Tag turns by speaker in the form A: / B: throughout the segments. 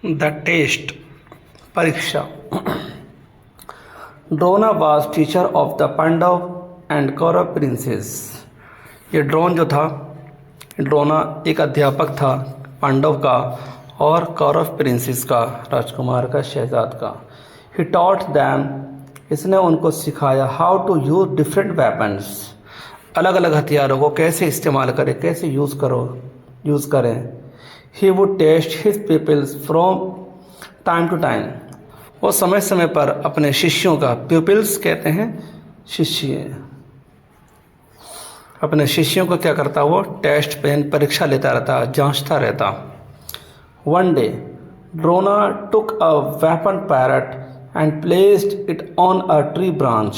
A: The test परीक्षा। Drona was teacher of the Pandava and Kaurava princes. ये ड्रोन जो था, ड्रोना एक अध्यापक था पांडव का और कौरव प्रिंसेस का, राजकुमार का, शहजाद का। ही टॉट दैम, इसने उनको सिखाया how to use different weapons, अलग अलग हथियारों को कैसे इस्तेमाल करें, कैसे यूज़ करें। He would test his peoples from time to time, वो समय समय पर अपने शिष्यों का, प्यूपिल्स कहते हैं शिष्य, अपने शिष्यों को क्या करता, वो टेस्ट पेन परीक्षा लेता रहता, जांचता रहता। One day Drona took a weapon parrot and placed it on a tree branch.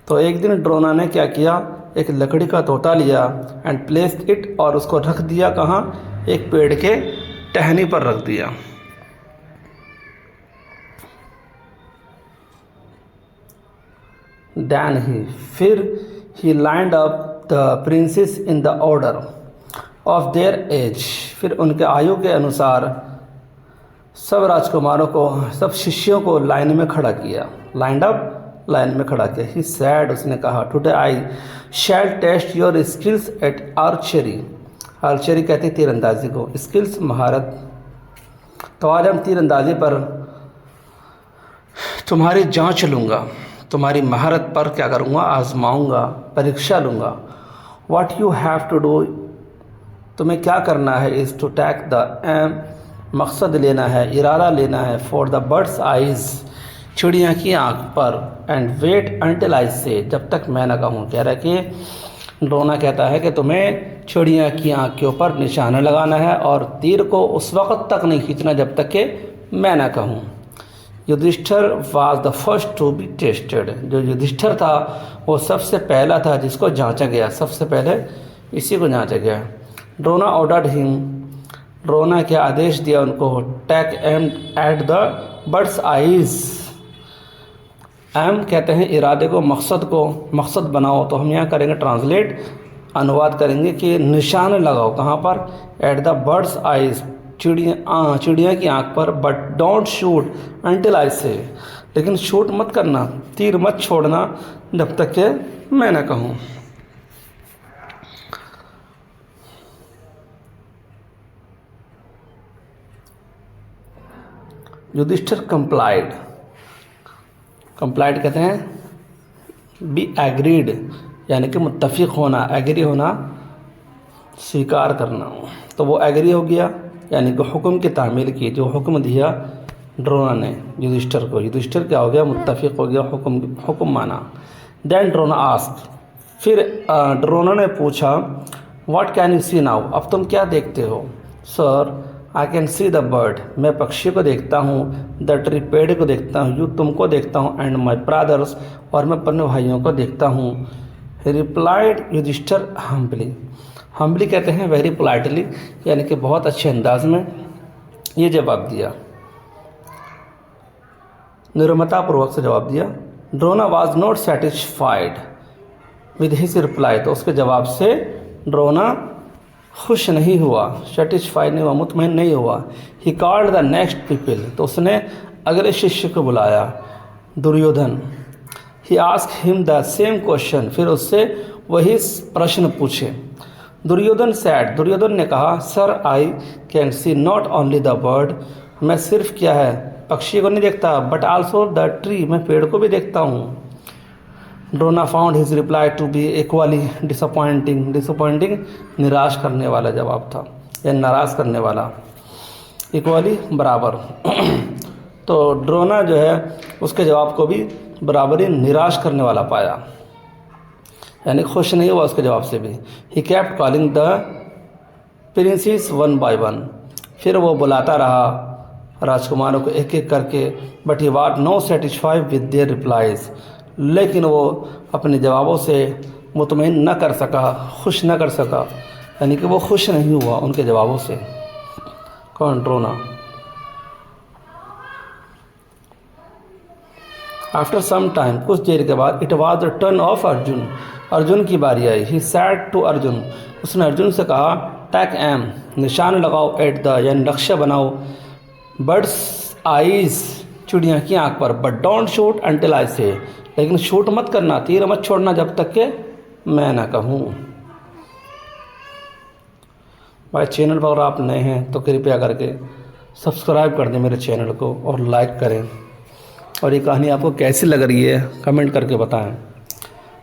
A: तो एक दिन ड्रोना ने क्या किया, एक लकड़ी का तोता लिया एंड प्लेस्ड इट, और उसको रख दिया कहाँ, एक पेड़ के टहनी पर रख दिया। Then फिर he lined up the princes in the order of their age, फिर उनके आयु के अनुसार सब राजकुमारों को, सब शिष्यों को लाइन में खड़ा किया। लाइंड अप, लाइन में खड़ा किया। He said, उसने कहा, today I shall test your skills at archery. Archery कहते हैं तीरंदाजी को, स्किल्स महारत। तो आज हम तीरंदाजी पर तुम्हारी जांच लूँगा, तुम्हारी महारत पर क्या करूँगा, आजमाऊँगा, परीक्षा लूँगा। What you have to do, तुम्हें क्या करना है, is to take the aim, मकसद लेना है, इरादा लेना है, फॉर द बर्ड्स आइज़, चिड़िया की आँख पर, एंड वेट अंटिल आई से, जब तक मैं ना कहूँ। कह रहा है कि ड्रोना कहता है कि तुम्हें चिड़िया की आँख के ऊपर निशाना लगाना है और तीर को उस वक़्त तक नहीं खींचना जब तक कि मैं ना कहूँ। Yudhishthira was the first to be tested, जो युधिष्ठिर था वो सबसे पहला था जिसको जांचा गया, सबसे पहले इसी को जांचा गया। ड्रोना ऑर्डर्ड हिम, ड्रोना के आदेश दिया उनको, take aim at the bird's eyes. Aim कहते हैं इरादे को, मकसद को, मकसद बनाओ। तो हम यहाँ करेंगे ट्रांसलेट, अनुवाद करेंगे कि निशान लगाओ कहाँ पर, एट द बर्ड्स आइज़, चिड़िया की आँख पर। But don't shoot until I से, लेकिन शूट मत करना, तीर मत छोड़ना जब तक कि मैं ना कहूँ। युधिष्ठिर कंप्लाइड, कंप्लाइड कहते हैं बी एग्रीड, यानी कि मुत्तफिक होना, एग्री होना, स्वीकार करना। तो वो एग्री हो गया, यानी कि हुक्म की तामील की, जो हुक्म दिया ड्रोना ने युधिष्ठिर को, युधिष्ठिर क्या हो गया, मुत्तफिक हो गया, हुक्म माना। देन ड्रोना आस्क, फिर ड्रोना ने पूछा, what can you see now, अब तुम क्या देखते हो। Sir I can see the bird, मैं पक्षी को देखता हूँ, द ट्री, पेड़ को देखता हूँ, यू, तुमको देखता हूँ, एंड माई ब्रदर्स, और मैं अपने भाइयों को देखता हूँ। रिप्लाइड युधिष्ठिर हम्बली, हम्बली कहते हैं वेरी पोलाइटली, यानी कि बहुत अच्छे अंदाज में ये जवाब दिया, निर्मतापूर्वक से जवाब दिया। Drona was not satisfied with his reply, तो उसके जवाब से ड्रोना खुश नहीं हुआ, सेटिस्फाइड नहीं हुआ, मुतमईन नहीं हुआ। He called the next people, तो उसने अगले शिष्य को बुलाया, Duryodhan. He asked him the same question, फिर उससे वही प्रश्न पूछे। दुर्योधन सैड, दुर्योधन ने कहा, sir I can C not only the bird, मैं सिर्फ क्या है, पक्षी को नहीं देखता, बट आल्सो द ट्री, मैं पेड़ को भी देखता हूँ। Drona found his reply to be equally disappointing, disappointing निराश करने वाला जवाब था, या नाराज़ करने वाला, इक्वली बराबर। तो ड्रोना जो है उसके जवाब को भी बराबरी निराश करने वाला पाया, यानी खुश नहीं हुआ उसके जवाब से भी। He kept calling the princes one by one, फिर वो बुलाता रहा राजकुमारों को एक एक करके। But he was no satisfied with their replies, लेकिन वो अपने जवाबों से मुतमईन न कर सका, खुश न कर सका, यानी कि वो खुश नहीं हुआ उनके जवाबों से। कौन, ड्रोना। आफ्टर सम टाइम, कुछ देर के बाद, it was the turn off Arjun, Arjun की बारी आई। ही सैड टू अर्जुन, उसने अर्जुन से कहा, टेक एम, निशान लगाओ, एट द, यानी लक्ष्य बनाओ, बर्ड्स आईज, चिड़िया की आंख पर, but don't shoot until I से, लेकिन शूट मत करना, तीर मत छोड़ना जब तक के मैं ना कहूँ। भाई चैनल पर अगर आप नए हैं तो कृपया करके सब्सक्राइब कर दें मेरे चैनल को और लाइक करें, और ये कहानी आपको कैसी लग रही है कमेंट करके बताएं।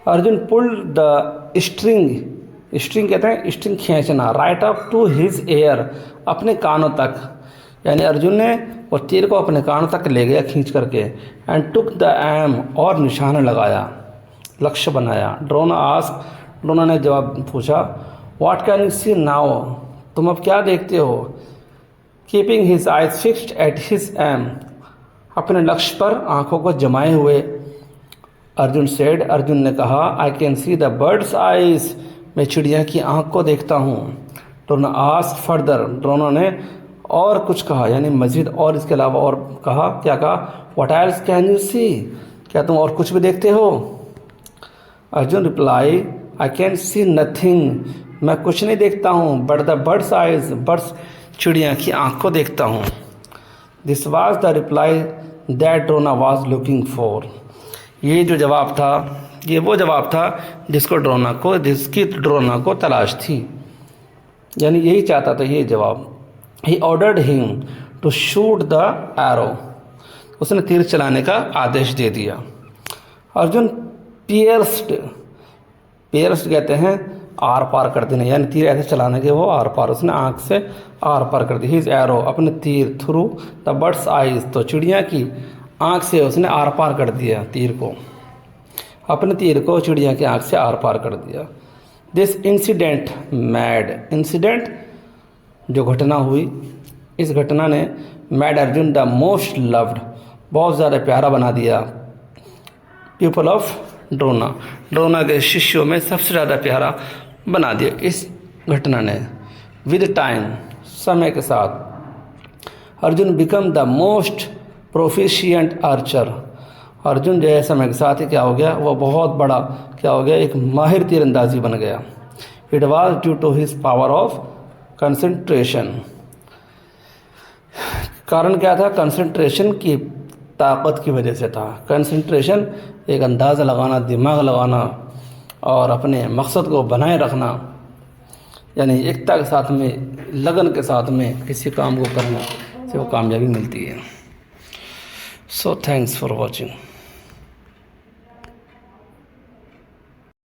A: Arjuna pulled the string, string कहते हैं स्ट्रिंग खींचना, right up to his ear, अपने कानों तक, यानी अर्जुन ने वो तीर को अपने कानों तक ले गया खींच करके। एंड टुक द एम, और निशाना लगाया, लक्ष्य बनाया। ड्रोना आस्क, ड्रोना ने जवाब पूछा, what can you see now, तुम अब क्या देखते हो। Keeping his eyes fixed at his aim, अपने लक्ष्य पर आंखों को जमाए हुए। अर्जुन सेड, अर्जुन ने कहा, आई can see the birds eyes, मैं चिड़िया की आंख को देखता हूँ। ड्रोना आस्क फर्दर, ड्रोना ने और कुछ कहा, यानी मजीद और इसके अलावा और कहा, क्या कहा, व्हाट एल्स कैन यू सी, क्या तुम और कुछ भी देखते हो। Arjun reply, I can C nothing, मैं कुछ नहीं देखता हूँ, but the birds eyes, birds चिड़िया की आंख को देखता हूँ। This was the reply that Drona was looking for, ये जो जवाब था, ये वो जवाब था जिसकी ड्रोना को तलाश थी, यानी यही चाहता था ये जवाब। He ordered him to shoot the arrow, उसने तीर चलाने का आदेश दे दिया। अर्जुन पियर्स्ड, पियर्स्ड कहते हैं आर पार कर देना, यानी तीर ऐसे चलाने के वो आर पार, उसने आंख से आर पार कर दी। हिज एरो, अपने तीर, थ्रू द बर्ड्स आइज, तो चिड़िया की आंख से उसने आर पार कर दिया तीर को, अपने तीर को चिड़िया की आंख से आर पार कर दिया। दिस इंसिडेंट मैड, इंसिडेंट जो घटना हुई, इस घटना ने mad Arjun the most loved, बहुत ज़्यादा प्यारा बना दिया, पीपल ऑफ ड्रोना, ड्रोना के शिष्यों में सबसे ज़्यादा प्यारा बना दिया इस घटना ने। विद टाइम, समय के साथ, Arjun become the most proficient Archer, Arjun जो है समय के साथ ही क्या हो गया, वह बहुत बड़ा क्या हो गया, एक माहिर तीरंदाजी बन गया। It was due to his power of concentration, कारण क्या था, कंसंट्रेशन की ताकत की वजह से था। कंसंट्रेशन एक अंदाज़ा लगाना, दिमाग लगाना और अपने मकसद को बनाए रखना, यानी एकता के साथ में, लगन के साथ में किसी काम को करना से वो कामयाबी मिलती है। So thanks for watching.